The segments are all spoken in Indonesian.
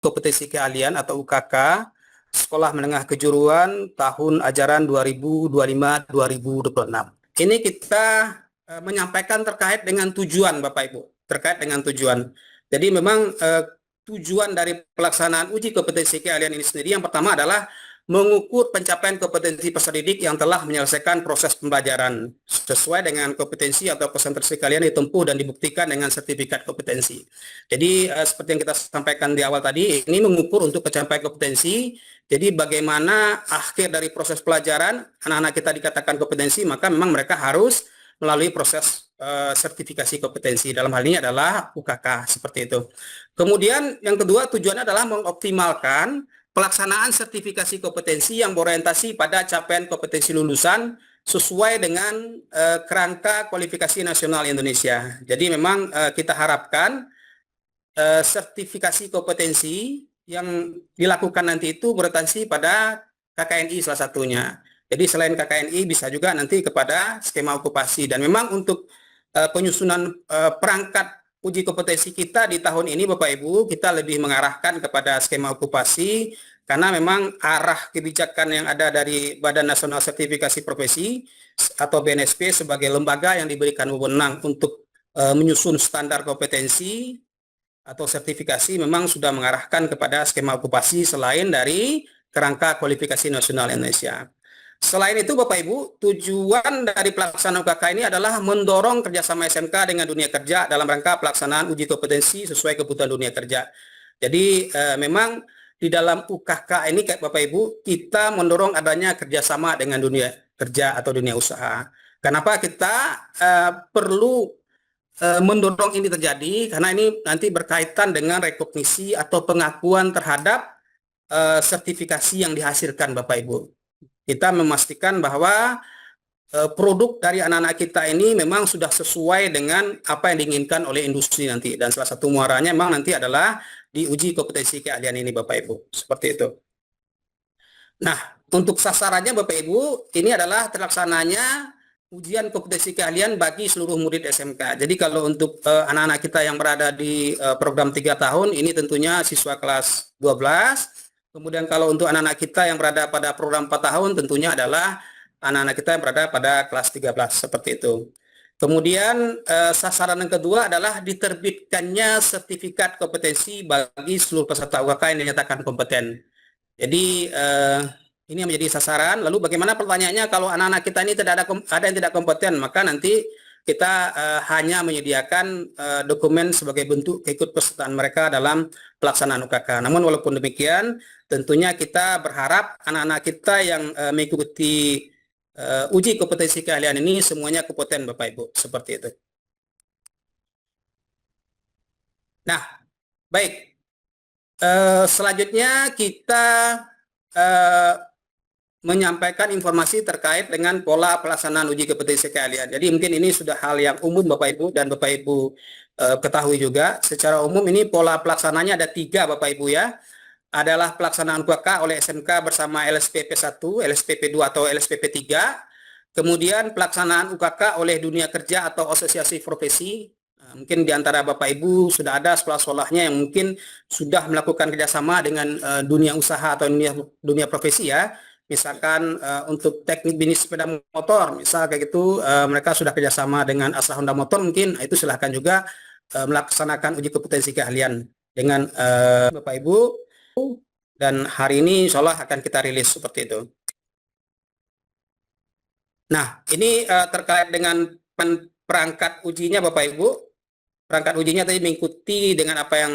Kompetensi Keahlian atau UKK Sekolah Menengah Kejuruan tahun ajaran 2025-2026. Ini kita menyampaikan terkait dengan tujuan Bapak Ibu, terkait dengan tujuan. Jadi memang tujuan dari pelaksanaan uji kompetensi keahlian ini sendiri yang pertama adalah mengukur pencapaian kompetensi peserta didik yang telah menyelesaikan proses pembelajaran sesuai dengan kompetensi atau konsentrasi keahlian ditempuh dan dibuktikan dengan sertifikat kompetensi. Jadi seperti yang kita sampaikan di awal tadi, ini mengukur untuk pencapaian kompetensi. Jadi bagaimana akhir dari proses pelajaran anak-anak kita dikatakan kompetensi, maka memang mereka harus melalui proses sertifikasi kompetensi. Dalam hal ini adalah UKK seperti itu. Kemudian yang kedua tujuannya adalah mengoptimalkan pelaksanaan sertifikasi kompetensi yang berorientasi pada capaian kompetensi lulusan sesuai dengan kerangka kualifikasi nasional Indonesia. Jadi memang kita harapkan sertifikasi kompetensi yang dilakukan nanti itu berorientasi pada KKNI salah satunya. Jadi selain KKNI bisa juga nanti kepada skema okupasi. Dan memang untuk penyusunan perangkat uji kompetensi kita di tahun ini Bapak Ibu, kita lebih mengarahkan kepada skema okupasi karena memang arah kebijakan yang ada dari Badan Nasional Sertifikasi Profesi atau BNSP sebagai lembaga yang diberikan wewenang untuk menyusun standar kompetensi atau sertifikasi memang sudah mengarahkan kepada skema okupasi selain dari kerangka kualifikasi nasional Indonesia. Selain itu Bapak Ibu, tujuan dari pelaksanaan UKK ini adalah mendorong kerjasama SMK dengan dunia kerja dalam rangka pelaksanaan uji kompetensi sesuai kebutuhan dunia kerja. Jadi memang di dalam UKK ini Bapak Ibu, kita mendorong adanya kerjasama dengan dunia kerja atau dunia usaha. Kenapa kita perlu mendorong ini terjadi? Karena ini nanti berkaitan dengan rekognisi atau pengakuan terhadap sertifikasi yang dihasilkan Bapak Ibu. Kita memastikan bahwa produk dari anak-anak kita ini memang sudah sesuai dengan apa yang diinginkan oleh industri nanti. Dan salah satu muaranya memang nanti adalah di uji kompetensi keahlian ini Bapak Ibu. Seperti itu. Nah, untuk sasarannya Bapak Ibu, ini adalah terlaksananya ujian kompetensi keahlian bagi seluruh murid SMK. Jadi kalau untuk anak-anak kita yang berada di program 3 tahun, ini tentunya siswa kelas 12. Kemudian kalau untuk anak-anak kita yang berada pada program 4 tahun tentunya adalah anak-anak kita yang berada pada kelas 13 seperti itu. Kemudian sasaran yang kedua adalah diterbitkannya sertifikat kompetensi bagi seluruh peserta UKK yang dinyatakan kompeten. Jadi ini yang menjadi sasaran. Lalu bagaimana pertanyaannya kalau anak-anak kita ini ada yang tidak kompeten, maka nanti kita hanya menyediakan dokumen sebagai bentuk keikutsertaan mereka dalam pelaksanaan UKK. Namun walaupun demikian, tentunya kita berharap anak-anak kita yang mengikuti uji kompetensi keahlian ini semuanya kompeten Bapak Ibu, seperti itu. Nah, baik. Selanjutnya kita menyampaikan informasi terkait dengan pola pelaksanaan uji kompetensi keahlian. Jadi mungkin ini sudah hal yang umum Bapak Ibu dan Bapak Ibu ketahui juga. Secara umum ini pola pelaksananya ada 3 Bapak Ibu ya. Adalah pelaksanaan UKK oleh SMK bersama LSPP 1, LSPP 2 atau LSPP 3. Kemudian pelaksanaan UKK oleh dunia kerja atau asosiasi profesi. Mungkin di antara Bapak Ibu sudah ada sekolah-sekolahnya yang mungkin sudah melakukan kerjasama dengan dunia usaha atau dunia profesi ya. Misalkan untuk teknik bisnis sepeda motor, misal kayak gitu, mereka sudah kerjasama dengan Astra Honda Motor, mungkin itu silahkan juga melaksanakan uji kompetensi keahlian dengan Bapak Ibu. Dan hari ini insya Allah akan kita rilis seperti itu. Nah, ini terkait dengan perangkat ujinya Bapak Ibu. Perangkat ujinya tadi mengikuti dengan apa yang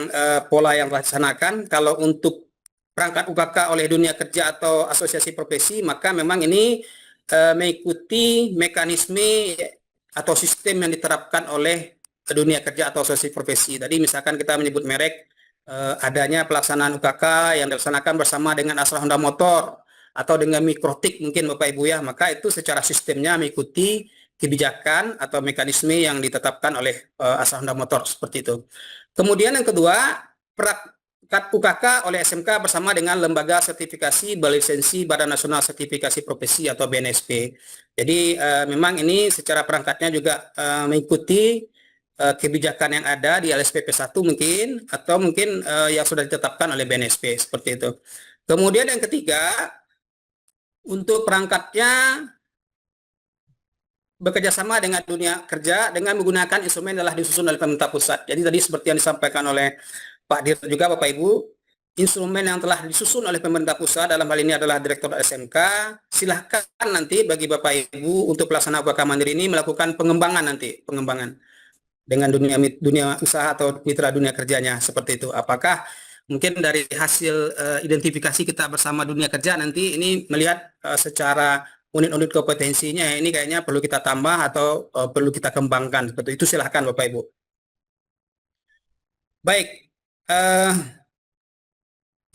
pola yang dilaksanakan. Kalau untuk perangkat UKK oleh dunia kerja atau asosiasi profesi, maka memang ini mengikuti mekanisme atau sistem yang diterapkan oleh dunia kerja atau asosiasi profesi. Tadi misalkan kita menyebut merek, adanya pelaksanaan UKK yang dilaksanakan bersama dengan Astra Honda Motor atau dengan Mikrotik mungkin Bapak Ibu ya, maka itu secara sistemnya mengikuti kebijakan atau mekanisme yang ditetapkan oleh Astra Honda Motor seperti itu. Kemudian yang kedua, UKK oleh SMK bersama dengan lembaga sertifikasi berlisensi Badan Nasional Sertifikasi Profesi atau BNSP. Jadi memang ini secara perangkatnya juga mengikuti kebijakan yang ada di LSPP 1 mungkin, atau mungkin yang sudah ditetapkan oleh BNSP, seperti itu. Kemudian yang ketiga, untuk perangkatnya bekerja sama dengan dunia kerja dengan menggunakan instrumen adalah disusun oleh pemerintah pusat. Jadi tadi seperti yang disampaikan oleh Pak Dir juga, Bapak Ibu, instrumen yang telah disusun oleh pemerintah pusat dalam hal ini adalah Direktur SMK. Silahkan nanti bagi Bapak Ibu untuk pelaksana UKK Mandiri ini melakukan pengembangan dengan dunia usaha atau mitra dunia kerjanya, seperti itu. Apakah mungkin dari hasil identifikasi kita bersama dunia kerja nanti ini melihat secara unit-unit kompetensinya ini kayaknya perlu kita tambah atau perlu kita kembangkan, seperti itu. Silahkan Bapak Ibu. Baik,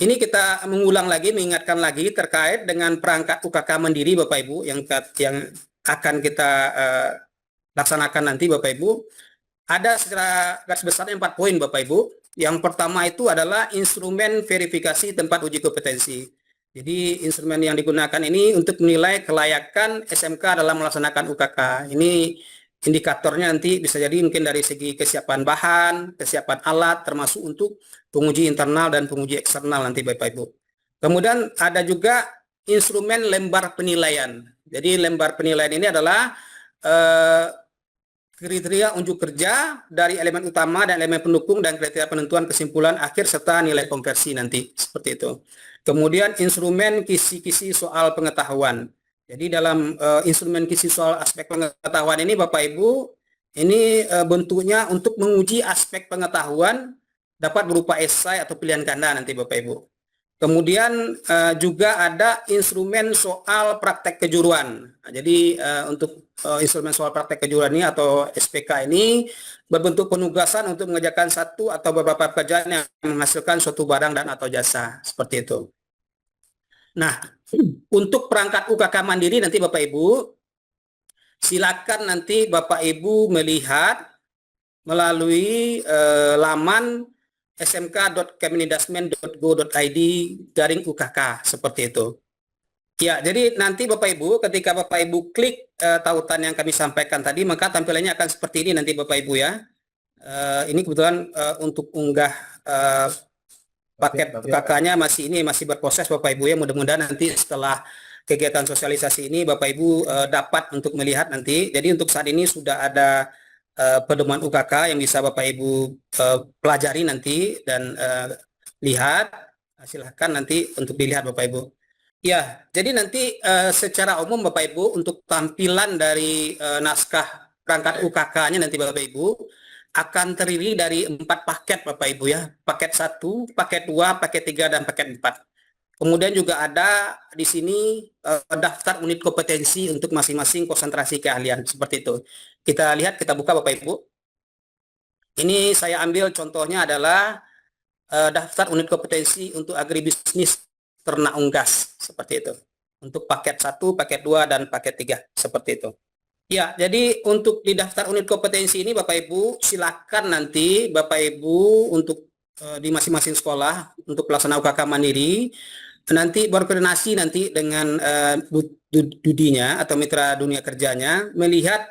ini kita mengulang lagi, mengingatkan lagi terkait dengan perangkat UKK Mandiri Bapak Ibu yang akan kita laksanakan nanti Bapak Ibu. Ada secara garis besarnya 4 poin Bapak Ibu. Yang pertama itu adalah instrumen verifikasi tempat uji kompetensi. Jadi instrumen yang digunakan ini untuk menilai kelayakan SMK dalam melaksanakan UKK. Ini indikatornya nanti bisa jadi mungkin dari segi kesiapan bahan, kesiapan alat, termasuk untuk penguji internal dan penguji eksternal nanti Bapak Ibu. Kemudian ada juga instrumen lembar penilaian. Jadi lembar penilaian ini adalah kriteria unjuk kerja dari elemen utama dan elemen pendukung dan kriteria penentuan kesimpulan akhir serta nilai konversi nanti, seperti itu. Kemudian instrumen kisi-kisi soal pengetahuan. Jadi dalam instrumen kisi soal aspek pengetahuan ini Bapak Ibu, ini bentuknya untuk menguji aspek pengetahuan dapat berupa esai atau pilihan ganda nanti Bapak Ibu. Kemudian juga ada instrumen soal praktek kejuruan. Nah, jadi untuk instrumen soal praktek kejuruan ini atau SPK ini berbentuk penugasan untuk mengerjakan satu atau beberapa pekerjaan yang menghasilkan suatu barang dan atau jasa, seperti itu. Nah, untuk perangkat UKK Mandiri nanti Bapak Ibu, silakan nanti Bapak Ibu melihat melalui laman smk.kemendikbud.go.id/UKK, seperti itu. Ya, jadi nanti Bapak Ibu ketika Bapak Ibu klik tautan yang kami sampaikan tadi, maka tampilannya akan seperti ini nanti Bapak Ibu ya. Ini kebetulan untuk unggah paket UKK-nya masih berproses Bapak Ibu ya. Mudah-mudahan nanti setelah kegiatan sosialisasi ini Bapak Ibu dapat untuk melihat nanti. Jadi untuk saat ini sudah ada pedoman UKK yang bisa Bapak Ibu pelajari nanti dan lihat. Silahkan nanti untuk dilihat Bapak Ibu. Ya, jadi nanti secara umum Bapak Ibu untuk tampilan dari naskah perangkat UKK-nya nanti Bapak Ibu akan terdiri dari 4 paket Bapak Ibu ya. Paket 1, paket 2, paket 3, dan paket 4. Kemudian juga ada di sini daftar unit kompetensi untuk masing-masing konsentrasi keahlian, seperti itu. Kita lihat, kita buka Bapak Ibu. Ini saya ambil contohnya adalah daftar unit kompetensi untuk agribisnis ternak unggas, seperti itu. Untuk paket 1, paket 2, dan paket 3, seperti itu. Ya, jadi untuk di daftar unit kompetensi ini Bapak Ibu, silakan nanti Bapak Ibu untuk di masing-masing sekolah untuk pelaksana UKK Mandiri, nanti berkoordinasi nanti dengan dudinya atau mitra dunia kerjanya, melihat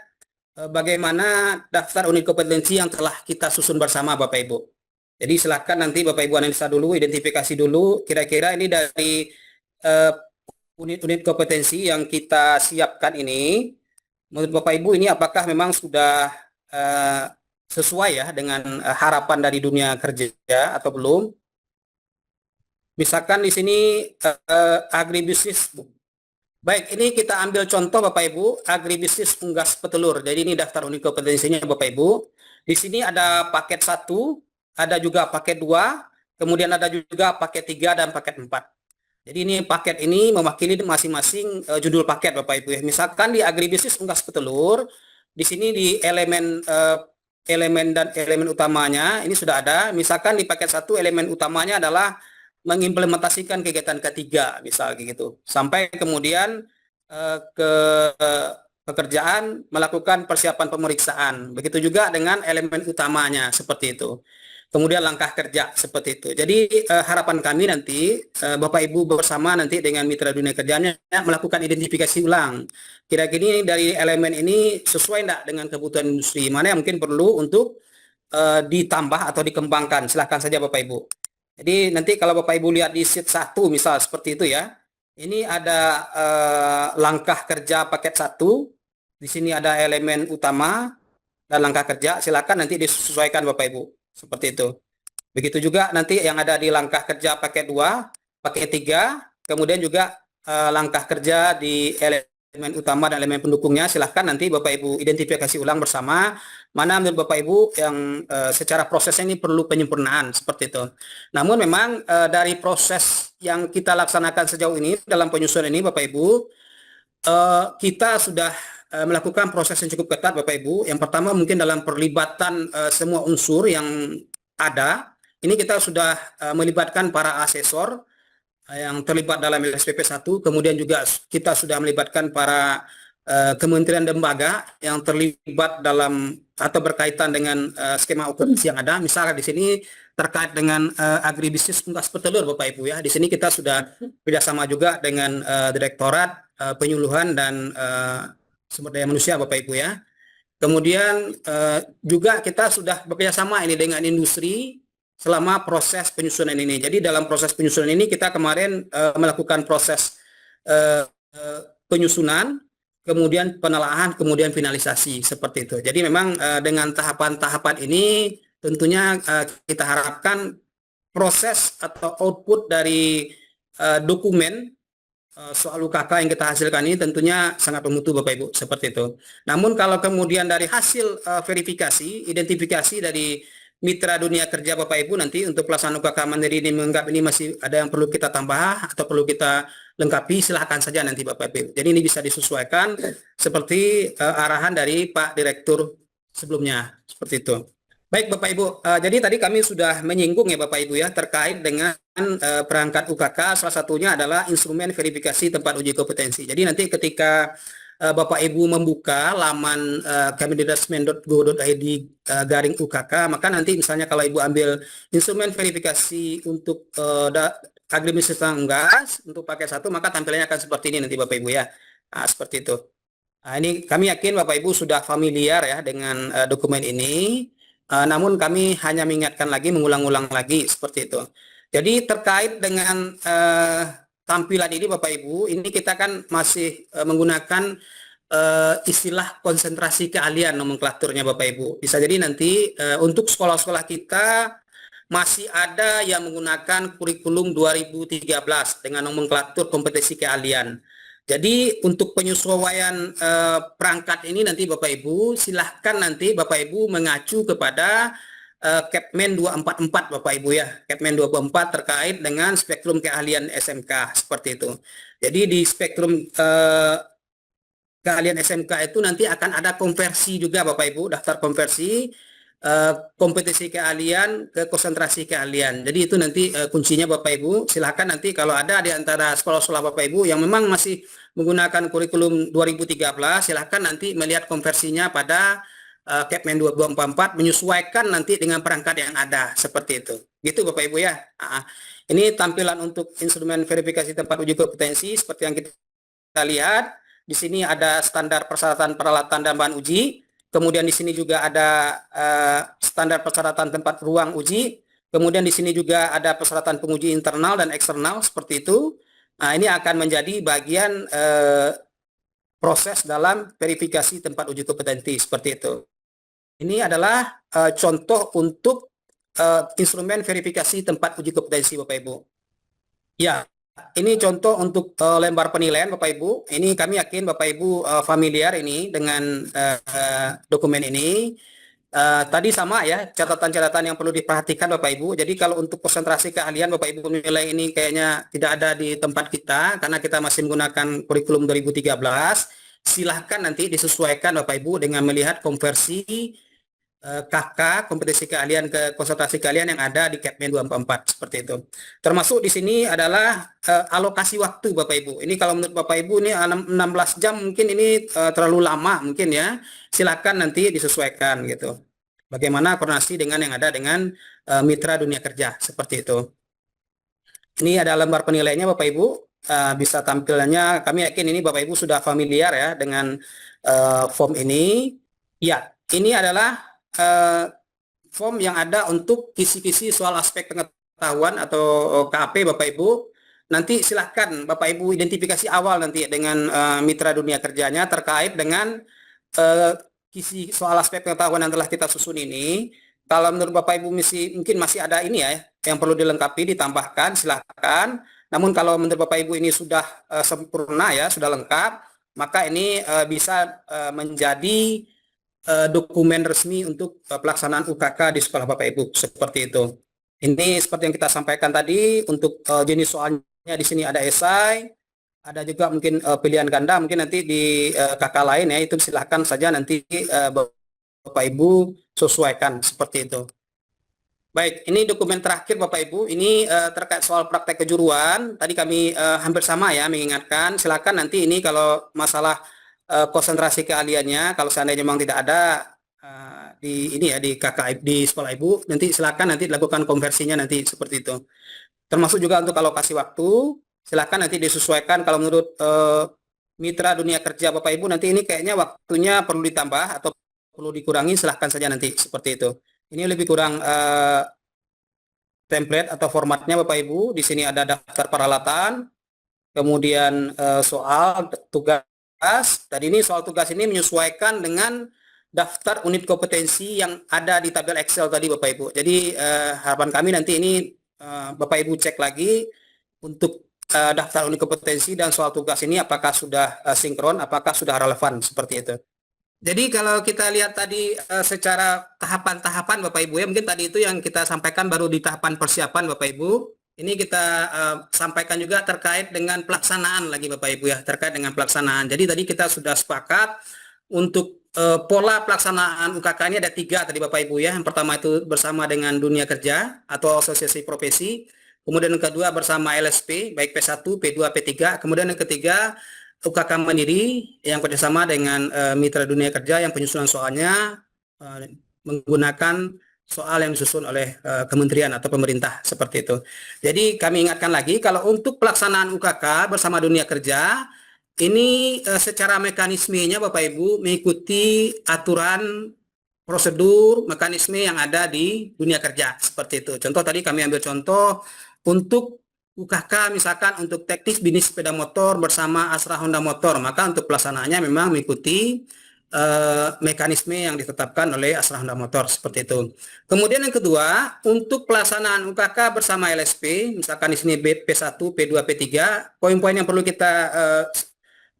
bagaimana daftar unit kompetensi yang telah kita susun bersama Bapak Ibu. Jadi silakan nanti Bapak Ibu analisa dulu, identifikasi dulu, kira-kira ini dari unit-unit kompetensi yang kita siapkan ini, menurut Bapak Ibu ini apakah memang sudah sesuai ya dengan harapan dari dunia kerja atau belum? Misalkan di sini agribisnis. Baik, ini kita ambil contoh Bapak Ibu, agribisnis unggas petelur. Jadi ini daftar unit kompetensinya Bapak Ibu. Di sini ada paket 1, ada juga paket 2, kemudian ada juga paket 3 dan paket 4. Jadi ini paket ini mewakili masing-masing judul paket Bapak Ibu ya. Misalkan di agribisnis unggas petelur, di sini di elemen elemen utamanya ini sudah ada. Misalkan di paket 1 elemen utamanya adalah mengimplementasikan kegiatan ketiga, misal gitu. Sampai kemudian ke pekerjaan, melakukan persiapan pemeriksaan. Begitu juga dengan elemen utamanya seperti itu. Kemudian langkah kerja seperti itu. Jadi harapan kami nanti Bapak Ibu bersama nanti dengan mitra dunia kerjanya melakukan identifikasi ulang. Kira-kira dari elemen ini sesuai enggak dengan kebutuhan industri? Mana yang mungkin perlu untuk ditambah atau dikembangkan? Silahkan saja Bapak Ibu. Jadi nanti kalau Bapak Ibu lihat di sheet 1 misal seperti itu ya. Ini ada langkah kerja paket 1. Di sini ada elemen utama dan langkah kerja. Silakan nanti disesuaikan Bapak Ibu. Seperti itu. Begitu juga nanti yang ada di langkah kerja paket 2, paket 3, kemudian juga langkah kerja di elemen utama dan elemen pendukungnya. Silahkan nanti Bapak Ibu identifikasi ulang bersama mana menurut Bapak Ibu yang secara prosesnya ini perlu penyempurnaan seperti itu. Namun memang dari proses yang kita laksanakan sejauh ini dalam penyusunan ini Bapak Ibu, kita sudah melakukan proses yang cukup ketat Bapak Ibu. Yang pertama mungkin dalam perlibatan semua unsur yang ada. Ini kita sudah melibatkan para asesor yang terlibat dalam LSPP 1, kemudian juga kita sudah melibatkan para kementerian dan lembaga yang terlibat dalam atau berkaitan dengan skema operasi yang ada. Misalnya di sini terkait dengan agribisnis unggas petelur Bapak Ibu ya. Di sini kita sudah bekerjasama juga dengan Direktorat Penyuluhan dan Sumber Daya Manusia Bapak Ibu ya. Kemudian juga kita sudah bekerjasama ini dengan industri selama proses penyusunan ini. Jadi dalam proses penyusunan ini kita kemarin melakukan proses penyusunan, kemudian penelaahan, kemudian finalisasi seperti itu. Jadi memang dengan tahapan-tahapan ini tentunya kita harapkan proses atau output dari dokumen soal UKK yang kita hasilkan ini tentunya sangat bermutu Bapak Ibu seperti itu. Namun kalau kemudian dari hasil verifikasi, identifikasi dari mitra dunia kerja Bapak Ibu nanti untuk pelaksanaan UKK mandiri ini menganggap ini masih ada yang perlu kita tambah atau perlu kita lengkapi, silahkan saja nanti Bapak Ibu. Jadi ini bisa disesuaikan seperti arahan dari Pak Direktur sebelumnya seperti itu. Baik Bapak Ibu, jadi tadi kami sudah menyinggung ya Bapak Ibu ya terkait dengan perangkat UKK, salah satunya adalah instrumen verifikasi tempat uji kompetensi. Jadi nanti ketika Bapak Ibu membuka laman kemendikbud.go.id garing UKK, maka nanti misalnya kalau Ibu ambil instrumen verifikasi untuk agribisnis unggas untuk paket 1, maka tampilannya akan seperti ini nanti Bapak Ibu ya. Nah, seperti itu. Nah, ini kami yakin Bapak Ibu sudah familiar ya dengan dokumen ini. Namun kami hanya mengingatkan lagi, mengulang-ulang lagi seperti itu. Jadi terkait dengan tampilan ini Bapak Ibu, ini kita kan masih menggunakan istilah konsentrasi keahlian nomenklaturnya Bapak Ibu. Bisa jadi nanti untuk sekolah-sekolah kita masih ada yang menggunakan kurikulum 2013 dengan nomenklatur kompetensi keahlian. Jadi untuk penyesuaian perangkat ini nanti Bapak Ibu silahkan nanti Bapak Ibu mengacu kepada Kepmen 244 Bapak Ibu ya. Kepmen 244 terkait dengan spektrum keahlian SMK seperti itu. Jadi di spektrum keahlian SMK itu nanti akan ada konversi juga Bapak Ibu, daftar konversi kompetensi keahlian ke konsentrasi keahlian. Jadi itu nanti kuncinya Bapak Ibu. Silahkan nanti kalau ada di antara sekolah-sekolah Bapak Ibu yang memang masih menggunakan kurikulum 2013, silahkan nanti melihat konversinya pada Kepmen 244 menyesuaikan nanti dengan perangkat yang ada seperti itu. Gitu Bapak Ibu ya. Ini tampilan untuk instrumen verifikasi tempat uji kompetensi seperti yang kita lihat. Di sini ada standar persyaratan peralatan dan bahan uji. Kemudian di sini juga ada standar persyaratan tempat ruang uji. Kemudian di sini juga ada persyaratan penguji internal dan eksternal seperti itu. Nah, ini akan menjadi bagian proses dalam verifikasi tempat uji kompetensi seperti itu. Ini adalah contoh untuk instrumen verifikasi tempat uji kompetensi Bapak Ibu. Ya, ini contoh untuk lembar penilaian Bapak Ibu. Ini kami yakin Bapak Ibu familiar ini dengan dokumen ini. Tadi sama ya, catatan-catatan yang perlu diperhatikan Bapak Ibu. Jadi kalau untuk konsentrasi keahlian Bapak Ibu menilai ini kayaknya tidak ada di tempat kita karena kita masih menggunakan kurikulum 2013. Silahkan nanti disesuaikan Bapak Ibu dengan melihat konversi KK, kompetensi keahlian ke konsultasi keahlian yang ada di Kepmen 244 seperti itu. Termasuk di sini adalah alokasi waktu Bapak Ibu. Ini kalau menurut Bapak Ibu ini 16 jam mungkin ini terlalu lama mungkin ya. Silakan nanti disesuaikan gitu. Bagaimana koordinasi dengan yang ada dengan mitra dunia kerja seperti itu. Ini ada lembar penilaiannya Bapak Ibu. Bisa tampilnya, kami yakin ini Bapak Ibu sudah familiar ya dengan form ini. Ya, ini adalah form yang ada untuk kisi-kisi soal aspek pengetahuan atau KAP Bapak Ibu. Nanti silahkan Bapak Ibu identifikasi awal nanti dengan mitra dunia kerjanya terkait dengan kisi soal aspek pengetahuan yang telah kita susun ini. Kalau menurut Bapak Ibu mungkin masih ada ini ya yang perlu dilengkapi, ditambahkan, silahkan. Namun kalau menurut Bapak Ibu ini sudah sempurna ya, sudah lengkap, maka ini bisa menjadi dokumen resmi untuk pelaksanaan UKK di sekolah Bapak Ibu seperti itu. Ini seperti yang kita sampaikan tadi untuk jenis soalnya di sini ada esai, ada juga mungkin pilihan ganda, mungkin nanti di KK lain ya itu silahkan saja nanti Bapak Ibu sesuaikan seperti itu. Baik, ini dokumen terakhir Bapak Ibu, ini terkait soal praktek kejuruan. Tadi kami hampir sama ya mengingatkan, silakan nanti ini kalau masalah konsentrasi keahliannya, kalau seandainya memang tidak ada di ini ya di KK di sekolah Ibu, nanti silakan nanti dilakukan konversinya nanti seperti itu. Termasuk juga untuk alokasi waktu, silakan nanti disesuaikan kalau menurut mitra dunia kerja Bapak Ibu nanti ini kayaknya waktunya perlu ditambah atau perlu dikurangi, silahkan saja nanti seperti itu. Ini lebih kurang template atau formatnya Bapak Ibu. Di sini ada daftar peralatan, kemudian soal tugas. Dan ini soal tugas ini menyesuaikan dengan daftar unit kompetensi yang ada di tabel Excel tadi Bapak Ibu. Jadi harapan kami nanti ini Bapak Ibu cek lagi untuk daftar unit kompetensi dan soal tugas ini apakah sudah sinkron, apakah sudah relevan seperti itu. Jadi kalau kita lihat tadi secara tahapan-tahapan Bapak Ibu ya, mungkin tadi itu yang kita sampaikan baru di tahapan persiapan Bapak Ibu. Ini kita sampaikan juga terkait dengan pelaksanaan lagi Bapak Ibu ya, terkait dengan pelaksanaan. Jadi tadi kita sudah sepakat untuk pola pelaksanaan UKK ini ada 3 tadi Bapak Ibu ya. Yang pertama itu bersama dengan dunia kerja atau asosiasi profesi. Kemudian yang kedua bersama LSP, baik P1, P2, P3. Kemudian yang ketiga UKK Mandiri yang kerjasama dengan mitra dunia kerja yang penyusunan soalnya menggunakan soal yang disusun oleh kementerian atau pemerintah seperti itu. Jadi kami ingatkan lagi kalau untuk pelaksanaan UKK bersama dunia kerja ini secara mekanismenya Bapak Ibu mengikuti aturan prosedur mekanisme yang ada di dunia kerja seperti itu. Contoh tadi kami ambil contoh untuk UKK misalkan untuk teknis bisnis sepeda motor bersama Astra Honda Motor, maka untuk pelaksanaannya memang mengikuti mekanisme yang ditetapkan oleh Astra Honda Motor seperti itu. Kemudian yang kedua, untuk pelaksanaan UKK bersama LSP, misalkan di sini P1, P2, P3, poin-poin yang perlu kita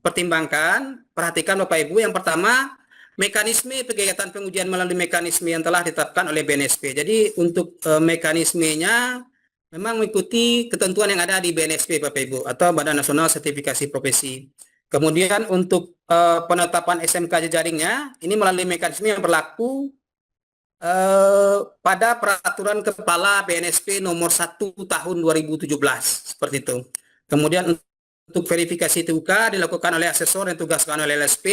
pertimbangkan, perhatikan Bapak Ibu. Yang pertama, mekanisme kegiatan pengujian melalui mekanisme yang telah ditetapkan oleh BNSP. Jadi untuk mekanismenya memang mengikuti ketentuan yang ada di BNSP Bapak Ibu atau Badan Nasional Sertifikasi Profesi. Kemudian untuk penetapan SMK jejaringnya ini melalui mekanisme yang berlaku pada peraturan kepala BNSP nomor 1 tahun 2017 seperti itu. Kemudian untuk verifikasi TUK dilakukan oleh asesor yang tugaskan oleh LSP.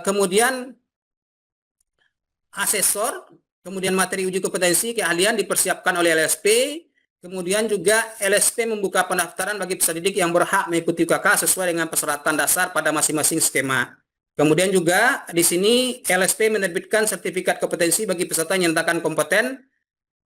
Kemudian asesor, kemudian materi uji kompetensi keahlian dipersiapkan oleh LSP. Kemudian juga LSP membuka pendaftaran bagi peserta didik yang berhak mengikuti UKK sesuai dengan persyaratan dasar pada masing-masing skema. Kemudian juga di sini LSP menerbitkan sertifikat kompetensi bagi peserta yang dinyatakan kompeten.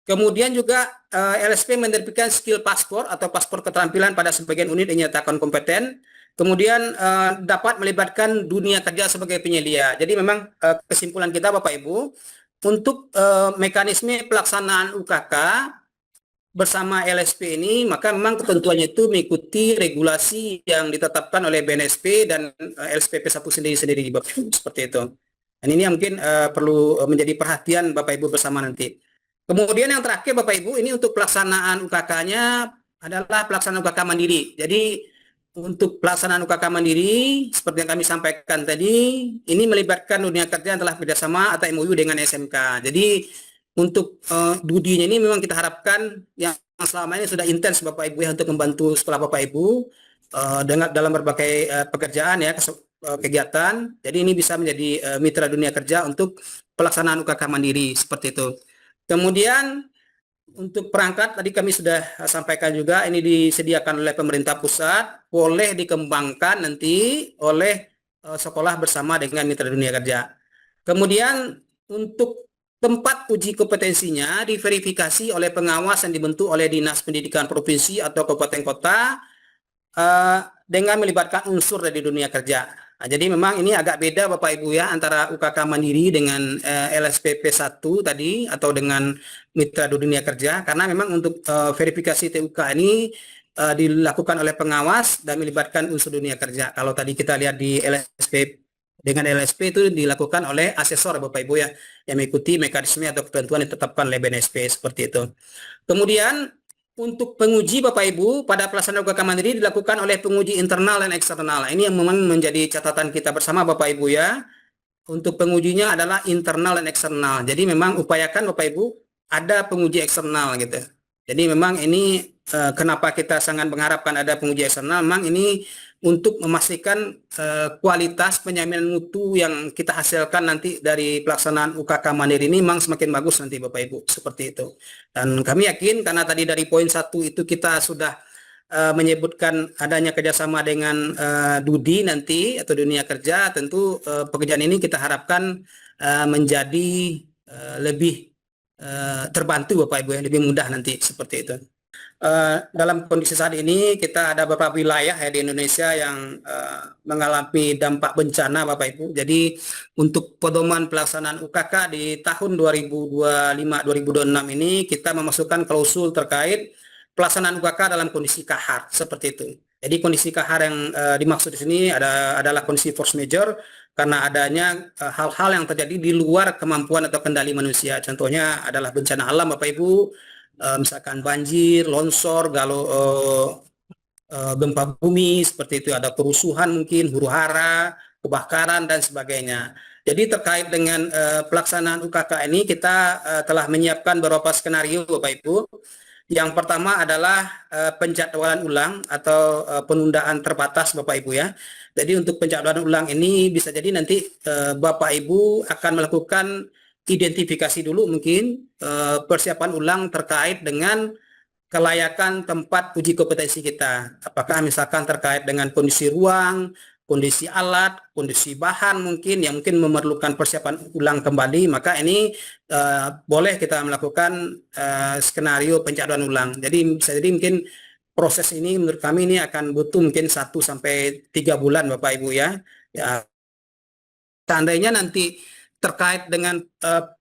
Kemudian juga LSP menerbitkan skill paspor atau paspor keterampilan pada sebagian unit yang dinyatakan kompeten. Kemudian dapat melibatkan dunia kerja sebagai penyedia. Jadi memang kesimpulan kita Bapak Ibu, untuk mekanisme pelaksanaan UKK bersama LSP ini, maka memang ketentuannya itu mengikuti regulasi yang ditetapkan oleh BNSP dan LSPP 1 sendiri-sendiri seperti itu. Dan ini yang mungkin perlu menjadi perhatian Bapak Ibu bersama nanti. Kemudian yang terakhir Bapak Ibu, ini untuk pelaksanaan UKK-nya adalah pelaksanaan UKK mandiri. Jadi untuk pelaksanaan UKK mandiri, seperti yang kami sampaikan tadi, ini melibatkan dunia kerja yang telah bekerjasama atau MOU dengan SMK. Jadi untuk Dudinya ini memang kita harapkan yang selama ini sudah intens Bapak Ibu ya untuk membantu sekolah Bapak Ibu dengan dalam berbagai pekerjaan ya kegiatan. Jadi ini bisa menjadi mitra dunia kerja untuk pelaksanaan UKK mandiri seperti itu. Kemudian untuk perangkat tadi kami sudah sampaikan juga ini disediakan oleh pemerintah pusat, boleh dikembangkan nanti oleh sekolah bersama dengan mitra dunia kerja. Kemudian untuk tempat uji kompetensinya diverifikasi oleh pengawas yang dibentuk oleh Dinas Pendidikan Provinsi atau Kabupaten Kota dengan melibatkan unsur dari dunia kerja. Nah, jadi memang ini agak beda Bapak Ibu ya antara UKK mandiri dengan LSPP 1 tadi atau dengan mitra dunia kerja, karena memang untuk verifikasi TUK ini dilakukan oleh pengawas dan melibatkan unsur dunia kerja. Kalau tadi kita lihat di LSP dengan LSP itu dilakukan oleh asesor Bapak Ibu ya yang mengikuti mekanisme atau ketentuan yang ditetapkan oleh BNSP seperti itu. Kemudian untuk penguji Bapak Ibu pada pelaksanaan UKK mandiri dilakukan oleh penguji internal dan eksternal. Ini yang memang menjadi catatan kita bersama Bapak Ibu ya. Untuk pengujinya adalah internal dan eksternal. Jadi memang upayakan Bapak Ibu ada penguji eksternal gitu. Jadi memang ini kenapa kita sangat mengharapkan ada penguji eksternal, memang ini untuk memastikan kualitas penjaminan mutu yang kita hasilkan nanti dari pelaksanaan UKK mandiri ini memang semakin bagus nanti Bapak Ibu, seperti itu. Dan kami yakin karena tadi dari poin 1 itu kita sudah menyebutkan adanya kerjasama dengan Dudi nanti atau dunia kerja, tentu pekerjaan ini kita harapkan menjadi lebih terbantu Bapak Ibu, yang lebih mudah nanti seperti itu. Dalam kondisi saat ini kita ada beberapa wilayah ya di Indonesia yang mengalami dampak bencana Bapak Ibu. Jadi untuk pedoman pelaksanaan UKK di tahun 2025-2026 ini kita memasukkan klausul terkait pelaksanaan UKK dalam kondisi kahar seperti itu. Jadi kondisi kahar yang dimaksud di sini adalah kondisi force majeure karena adanya hal-hal yang terjadi di luar kemampuan atau kendali manusia. Contohnya adalah bencana alam Bapak Ibu, misalkan banjir, longsor, gempa bumi, seperti itu, ada kerusuhan mungkin, huru-hara, kebakaran dan sebagainya. Jadi terkait dengan pelaksanaan UKK ini kita telah menyiapkan beberapa skenario Bapak Ibu. Yang pertama adalah penjadwalan ulang atau penundaan terbatas Bapak Ibu ya. Jadi untuk penjadwalan ulang ini bisa jadi nanti Bapak Ibu akan melakukan identifikasi dulu mungkin persiapan ulang terkait dengan kelayakan tempat uji kompetensi kita. Apakah misalkan terkait dengan kondisi ruang, kondisi alat, kondisi bahan mungkin yang mungkin memerlukan persiapan ulang kembali, maka ini boleh kita melakukan skenario penjadwalan ulang. Jadi bisa jadi mungkin proses ini menurut kami ini akan butuh mungkin 1 sampai 3 bulan Bapak Ibu ya. Ya, seandainya nanti terkait dengan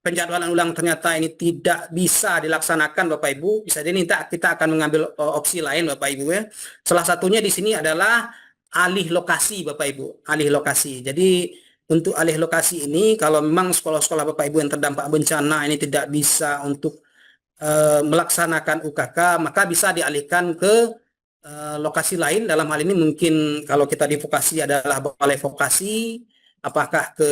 penjadwalan ulang ternyata ini tidak bisa dilaksanakan Bapak Ibu, bisa jadi kita akan mengambil opsi lain Bapak Ibu ya. Salah satunya di sini adalah alih lokasi Bapak Ibu, alih lokasi. Jadi untuk alih lokasi ini kalau memang sekolah-sekolah Bapak Ibu yang terdampak bencana ini tidak bisa untuk melaksanakan UKK, maka bisa dialihkan ke lokasi lain. Dalam hal ini mungkin kalau kita di vokasi adalah balai vokasi, apakah ke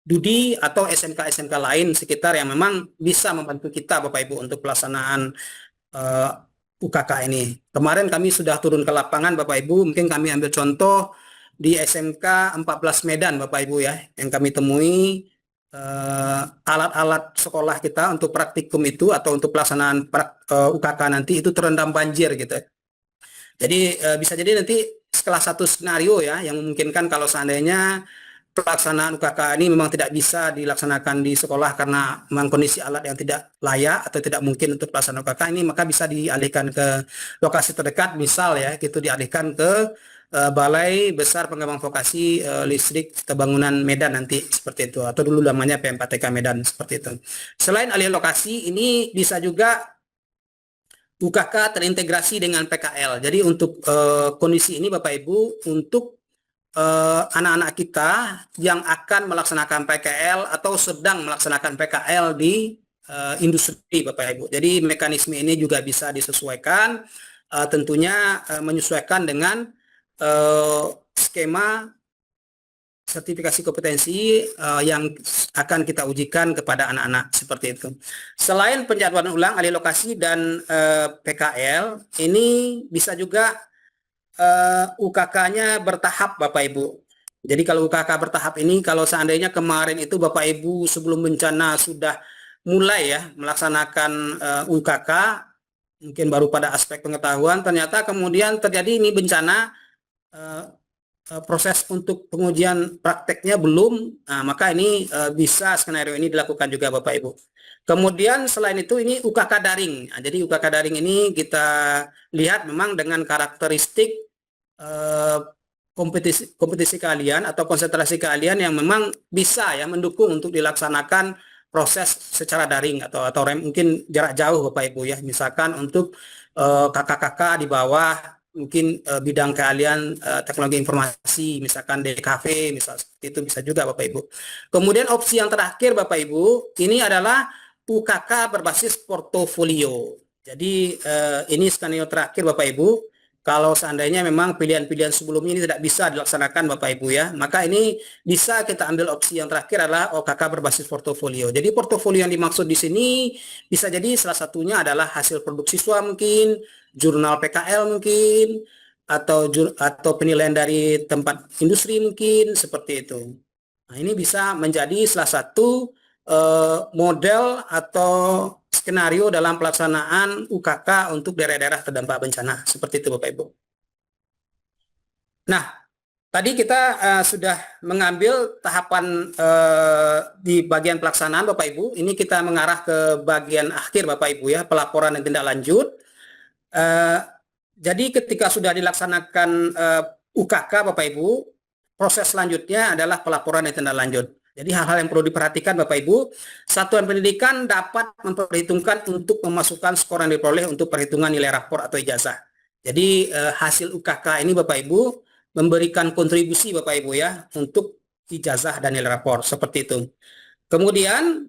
Dudi atau SMK-SMK lain sekitar yang memang bisa membantu kita Bapak Ibu untuk pelaksanaan UKK ini. Kemarin kami sudah turun ke lapangan Bapak Ibu, mungkin kami ambil contoh di SMK 14 Medan Bapak Ibu ya, yang kami temui alat-alat sekolah kita untuk praktikum itu atau untuk pelaksanaan UKK nanti itu terendam banjir gitu. Jadi bisa jadi nanti setelah satu skenario ya yang memungkinkan kalau seandainya pelaksanaan UKK ini memang tidak bisa dilaksanakan di sekolah karena memang kondisi alat yang tidak layak atau tidak mungkin untuk pelaksanaan UKK ini, maka bisa dialihkan ke lokasi terdekat, misal ya gitu dialihkan ke Balai Besar Pengembang Vokasi Listrik Pembangunan Medan nanti seperti itu, atau dulu namanya PMPTK Medan seperti itu. Selain alih lokasi ini bisa juga UKK terintegrasi dengan PKL. Jadi untuk kondisi ini Bapak Ibu, untuk anak-anak kita yang akan melaksanakan PKL atau sedang melaksanakan PKL di industri Bapak Ibu. Jadi mekanisme ini juga bisa disesuaikan, tentunya menyesuaikan dengan skema sertifikasi kompetensi yang akan kita ujikan kepada anak-anak seperti itu. Selain penjadwalan ulang, alih lokasi dan PKL, ini bisa juga UKK-nya bertahap Bapak Ibu. Jadi kalau UKK bertahap ini, kalau seandainya kemarin itu Bapak Ibu sebelum bencana sudah mulai ya melaksanakan UKK, mungkin baru pada aspek pengetahuan, ternyata kemudian terjadi ini bencana, proses untuk pengujian prakteknya belum, maka ini bisa skenario ini dilakukan juga Bapak Ibu. Kemudian selain itu ini UKK daring. Jadi UKK daring ini kita lihat memang dengan karakteristik kompetisi keahlian atau konsentrasi keahlian yang memang bisa ya mendukung untuk dilaksanakan proses secara daring atau mungkin jarak jauh Bapak Ibu ya. Misalkan untuk kakak-kakak di bawah mungkin bidang keahlian teknologi informasi, misalkan DKV, misal seperti itu bisa juga Bapak Ibu. Kemudian opsi yang terakhir Bapak Ibu, ini adalah UKK berbasis portofolio. Jadi ini skenario terakhir Bapak Ibu. Kalau seandainya memang pilihan-pilihan sebelumnya ini tidak bisa dilaksanakan Bapak Ibu ya, maka ini bisa kita ambil opsi yang terakhir adalah OKK berbasis portofolio. Jadi portofolio yang dimaksud di sini bisa jadi salah satunya adalah hasil produk siswa mungkin, jurnal PKL mungkin, atau penilaian dari tempat industri mungkin, seperti itu. Nah, ini bisa menjadi salah satu model atau skenario dalam pelaksanaan UKK untuk daerah-daerah terdampak bencana, seperti itu Bapak Ibu. Nah, tadi kita sudah mengambil tahapan di bagian pelaksanaan Bapak Ibu. Ini kita mengarah ke bagian akhir Bapak Ibu ya, pelaporan dan tindak lanjut. Jadi ketika sudah dilaksanakan UKK Bapak Ibu, proses selanjutnya adalah pelaporan dan tindak lanjut. Jadi hal-hal yang perlu diperhatikan Bapak Ibu, satuan pendidikan dapat memperhitungkan untuk memasukkan skor yang diperoleh untuk perhitungan nilai rapor atau ijazah. Jadi hasil UKK ini Bapak Ibu memberikan kontribusi Bapak Ibu ya untuk ijazah dan nilai rapor, seperti itu. Kemudian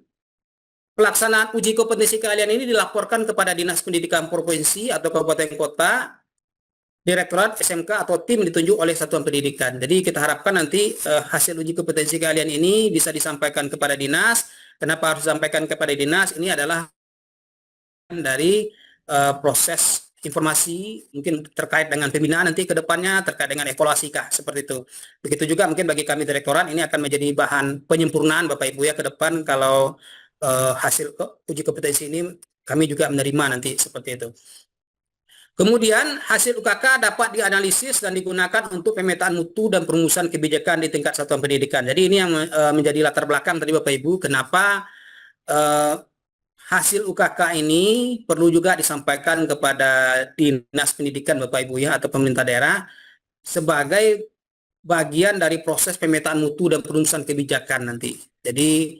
pelaksanaan uji kompetensi keahlian ini dilaporkan kepada Dinas Pendidikan Provinsi atau Kabupaten Kota, Direktorat SMK atau tim ditunjuk oleh satuan pendidikan. Jadi kita harapkan nanti hasil uji kompetensi keahlian ini bisa disampaikan kepada dinas. Kenapa harus disampaikan kepada dinas? Ini adalah dari proses informasi mungkin terkait dengan pembinaan nanti ke depannya, terkait dengan evaluasi kah, seperti itu. Begitu juga mungkin bagi kami direktorat ini akan menjadi bahan penyempurnaan Bapak Ibu ya ke depan kalau hasil uji kompetensi ini kami juga menerima nanti, seperti itu. Kemudian hasil UKK dapat dianalisis dan digunakan untuk pemetaan mutu dan perumusan kebijakan di tingkat satuan pendidikan. Jadi ini yang menjadi latar belakang tadi Bapak Ibu, kenapa hasil UKK ini perlu juga disampaikan kepada Dinas Pendidikan Bapak Ibu ya atau pemerintah daerah sebagai bagian dari proses pemetaan mutu dan perumusan kebijakan nanti. Jadi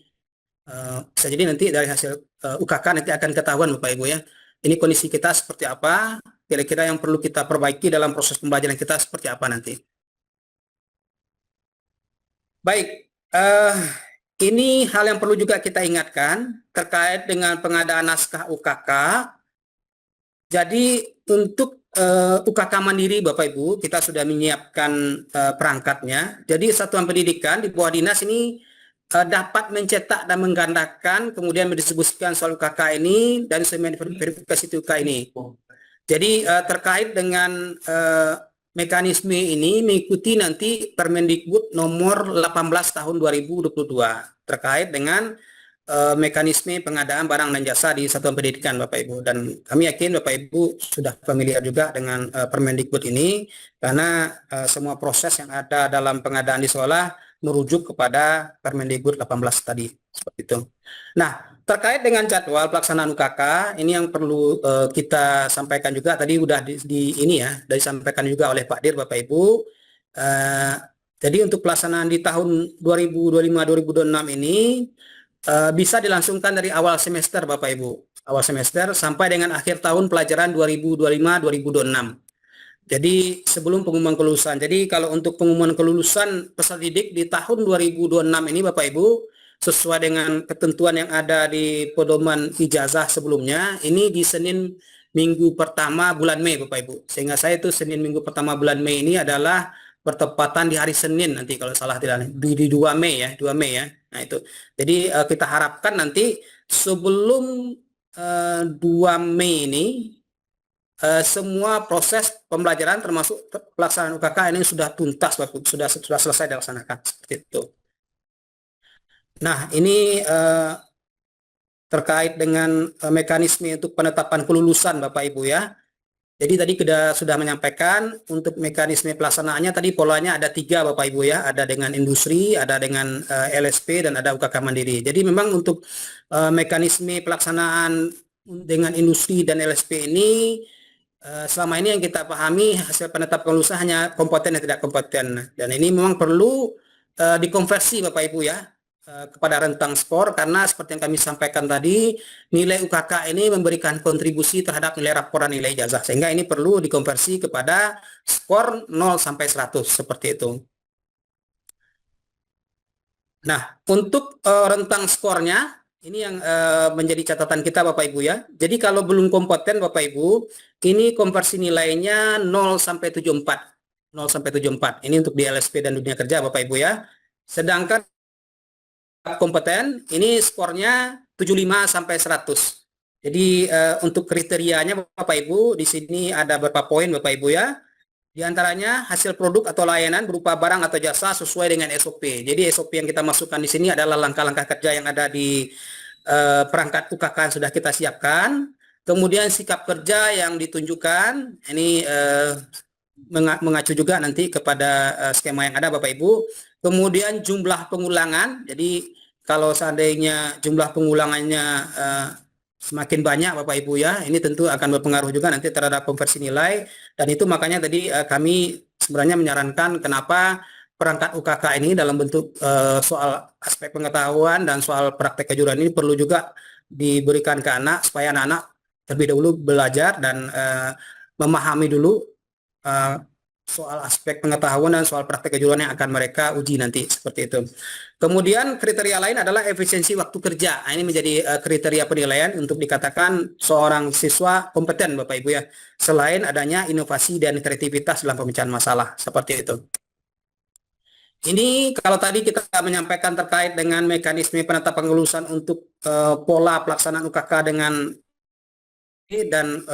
bisa jadi nanti dari hasil UKK nanti akan ketahuan Bapak Ibu ya. Ini kondisi kita seperti apa, kira-kira yang perlu kita perbaiki dalam proses pembelajaran kita seperti apa nanti. Baik, ini hal yang perlu juga kita ingatkan terkait dengan pengadaan naskah UKK. Jadi untuk UKK mandiri Bapak Ibu, kita sudah menyiapkan perangkatnya. Jadi satuan pendidikan di bawah dinas ini dapat mencetak dan menggandakan, kemudian mendistribusikan soal UKK ini dan verifikasi UKK ini. Jadi terkait dengan mekanisme ini mengikuti nanti Permendikbud nomor 18 tahun 2022 terkait dengan mekanisme pengadaan barang dan jasa di satuan pendidikan Bapak Ibu. Dan kami yakin Bapak Ibu sudah familiar juga dengan Permendikbud ini karena semua proses yang ada dalam pengadaan di sekolah merujuk kepada Permendikbud 18 tadi, seperti itu. Nah, terkait dengan jadwal pelaksanaan UKK, ini yang perlu kita sampaikan juga tadi udah ini ya, disampaikan juga oleh Pak Dir Bapak Ibu. Jadi untuk pelaksanaan di tahun 2025-2026 ini bisa dilangsungkan dari awal semester Bapak Ibu, awal semester sampai dengan akhir tahun pelajaran 2025-2026. Jadi sebelum pengumuman kelulusan. Jadi kalau untuk pengumuman kelulusan peserta didik di tahun 2026 ini Bapak Ibu, sesuai dengan ketentuan yang ada di pedoman ijazah sebelumnya, ini di Senin minggu pertama bulan Mei Bapak Ibu. Sehingga saya itu Senin minggu pertama bulan Mei ini adalah bertepatan di hari Senin nanti kalau salah tidak di 2 Mei ya, 2 Mei ya. Nah itu. Jadi kita harapkan nanti sebelum 2 Mei ini semua proses pembelajaran termasuk pelaksanaan UKK ini sudah tuntas Bapak Ibu, sudah selesai dilaksanakan seperti itu. Nah, ini terkait dengan mekanisme untuk penetapan kelulusan Bapak Ibu ya. Jadi tadi kita sudah menyampaikan untuk mekanisme pelaksanaannya tadi polanya ada 3 Bapak Ibu ya, ada dengan industri, ada dengan LSP dan ada UKK mandiri. Jadi memang untuk mekanisme pelaksanaan dengan industri dan LSP ini selama ini yang kita pahami hasil penetapan kelulusan hanya kompeten dan tidak kompeten. Dan ini memang perlu dikonversi Bapak Ibu ya kepada rentang skor karena seperti yang kami sampaikan tadi nilai UKK ini memberikan kontribusi terhadap nilai laporan nilai ijazah sehingga ini perlu dikonversi kepada skor 0 sampai 100 seperti itu. Nah, untuk rentang skornya ini yang menjadi catatan kita Bapak Ibu ya. Jadi kalau belum kompeten Bapak Ibu, ini konversi nilainya 0 sampai 74. 0 sampai 74. Ini untuk di LSP dan dunia kerja Bapak Ibu ya. Sedangkan kompeten ini skornya 75 sampai 100. Jadi untuk kriterianya Bapak Ibu di sini ada beberapa poin Bapak Ibu ya. Di antaranya hasil produk atau layanan berupa barang atau jasa sesuai dengan SOP. Jadi SOP yang kita masukkan di sini adalah langkah-langkah kerja yang ada di perangkat UKK yang sudah kita siapkan. Kemudian sikap kerja yang ditunjukkan ini mengacu juga nanti kepada skema yang ada Bapak Ibu. Kemudian jumlah pengulangan. Jadi kalau seandainya jumlah pengulangannya semakin banyak Bapak Ibu ya, ini tentu akan berpengaruh juga nanti terhadap konversi nilai. Dan itu makanya tadi kami sebenarnya menyarankan kenapa perangkat UKK ini dalam bentuk soal aspek pengetahuan dan soal praktek kejuruan ini perlu juga diberikan ke anak supaya anak-anak terlebih dahulu belajar dan memahami dulu soal aspek pengetahuan dan soal praktek kejuruan yang akan mereka uji nanti seperti itu. Kemudian kriteria lain adalah efisiensi waktu kerja. Nah, ini menjadi kriteria penilaian untuk dikatakan seorang siswa kompeten Bapak Ibu ya. Selain adanya inovasi dan kreativitas dalam pemecahan masalah seperti itu. Ini kalau tadi kita menyampaikan terkait dengan mekanisme penetapan kelulusan untuk pola pelaksanaan UKK dengan dan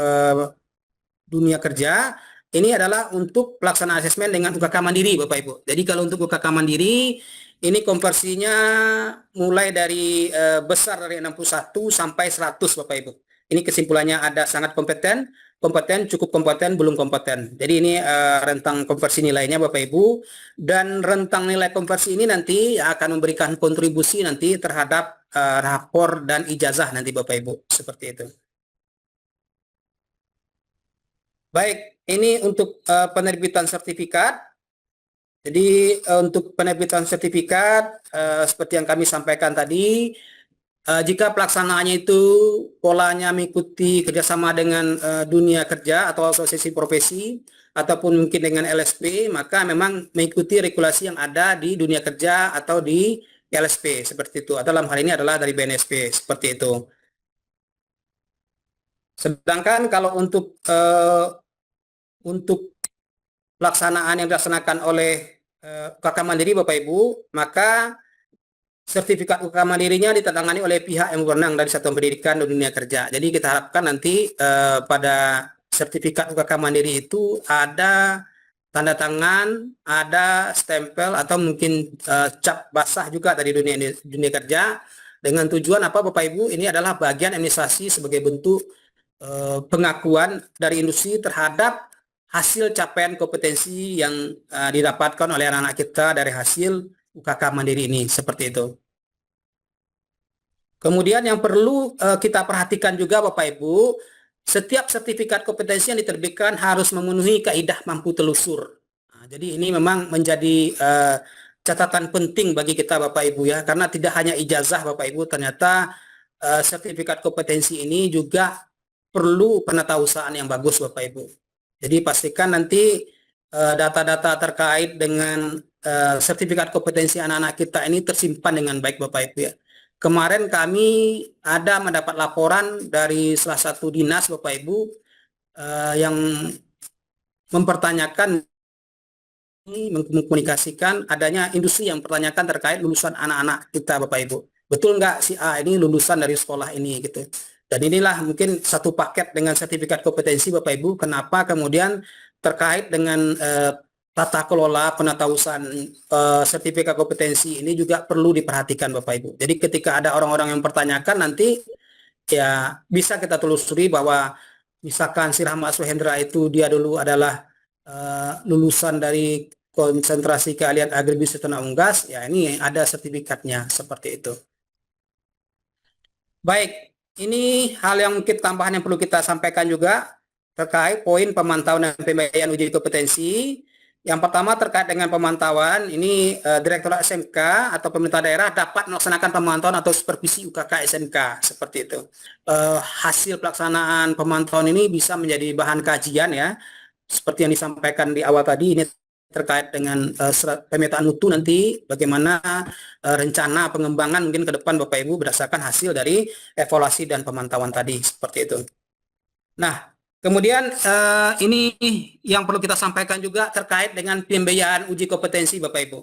dunia kerja. Ini adalah untuk pelaksanaan asesmen dengan UKK mandiri Bapak Ibu. Jadi kalau untuk UKK mandiri ini konversinya mulai dari besar dari 61 sampai 100 Bapak Ibu. Ini kesimpulannya ada sangat kompeten, kompeten, cukup kompeten, belum kompeten. Jadi ini rentang konversi nilainya Bapak Ibu. Dan rentang nilai konversi ini nanti akan memberikan kontribusi nanti terhadap rapor dan ijazah nanti Bapak Ibu. Seperti itu. Baik, ini untuk penerbitan sertifikat. Jadi untuk penerbitan sertifikat seperti yang kami sampaikan tadi, jika pelaksanaannya itu polanya mengikuti kerjasama dengan dunia kerja atau asosiasi profesi ataupun mungkin dengan LSP, maka memang mengikuti regulasi yang ada di dunia kerja atau di LSP seperti itu. Atau dalam hal ini adalah dari BNSP seperti itu. Sedangkan kalau untuk pelaksanaan yang dilaksanakan oleh UKK Mandiri Bapak Ibu, maka sertifikat UKK Mandirinya ditandatangani oleh pihak yang berwenang dari satuan pendidikan dan dunia kerja. Jadi kita harapkan nanti pada sertifikat UKK Mandiri itu ada tanda tangan, ada stempel atau mungkin cap basah juga dari dunia kerja dengan tujuan apa Bapak Ibu? Ini adalah bagian administrasi sebagai bentuk pengakuan dari industri terhadap hasil capaian kompetensi yang didapatkan oleh anak-anak kita dari hasil UKK Mandiri ini, seperti itu. Kemudian yang perlu kita perhatikan juga Bapak Ibu, setiap sertifikat kompetensi yang diterbitkan harus memenuhi kaidah mampu telusur. Nah, jadi ini memang menjadi catatan penting bagi kita Bapak Ibu ya, karena tidak hanya ijazah Bapak Ibu, ternyata sertifikat kompetensi ini juga perlu penatausahaan yang bagus Bapak Ibu. Jadi pastikan nanti data-data terkait dengan sertifikat kompetensi anak-anak kita ini tersimpan dengan baik Bapak Ibu ya. Kemarin kami ada mendapat laporan dari salah satu dinas Bapak Ibu yang mempertanyakan, mengkomunikasikan adanya industri yang mempertanyakan terkait lulusan anak-anak kita, Bapak Ibu. Betul nggak si A ini lulusan dari sekolah ini gitu. Dan inilah mungkin satu paket dengan sertifikat kompetensi, Bapak Ibu. Kenapa kemudian terkait dengan tata kelola penatausahaan sertifikat kompetensi ini juga perlu diperhatikan, Bapak Ibu. Jadi ketika ada orang-orang yang mempertanyakan, nanti ya bisa kita telusuri bahwa misalkan si Rahmat Suhendra itu dia dulu adalah lulusan dari konsentrasi keahlian agribisnis tanah unggas, ya ini ada sertifikatnya seperti itu. Baik, ini hal yang mungkin tambahan yang perlu kita sampaikan juga terkait poin pemantauan dan pembiayaan uji kompetensi. Yang pertama terkait dengan pemantauan, ini Direktorat SMK atau pemerintah daerah dapat melaksanakan pemantauan atau supervisi UKK SMK seperti itu. Hasil pelaksanaan pemantauan ini bisa menjadi bahan kajian ya, seperti yang disampaikan di awal tadi, ini terkait dengan pemetaan mutu nanti, bagaimana rencana pengembangan mungkin ke depan Bapak Ibu berdasarkan hasil dari evaluasi dan pemantauan tadi, seperti itu. Nah, kemudian ini yang perlu kita sampaikan juga terkait dengan pembiayaan uji kompetensi Bapak Ibu.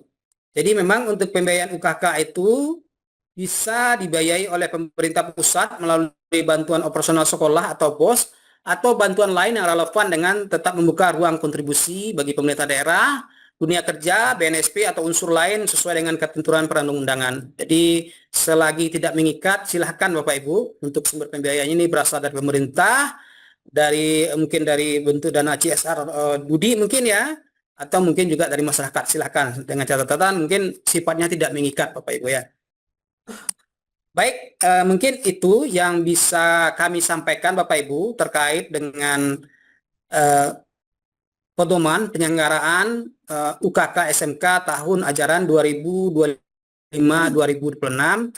Jadi memang untuk pembiayaan UKK itu bisa dibiayai oleh pemerintah pusat melalui bantuan operasional sekolah atau BOS, atau bantuan lain yang relevan dengan tetap membuka ruang kontribusi bagi pemerintah daerah, dunia kerja, BNSP, atau unsur lain sesuai dengan ketentuan perundang-undangan. Jadi selagi tidak mengikat, silahkan Bapak Ibu untuk sumber pembiayaan ini berasal dari pemerintah, dari mungkin dari bentuk dana CSR Budi mungkin ya, atau mungkin juga dari masyarakat, silahkan dengan catatan mungkin sifatnya tidak mengikat Bapak Ibu ya. Baik, mungkin itu yang bisa kami sampaikan Bapak Ibu terkait dengan pedoman penyelenggaraan UKK SMK tahun ajaran 2025-2026.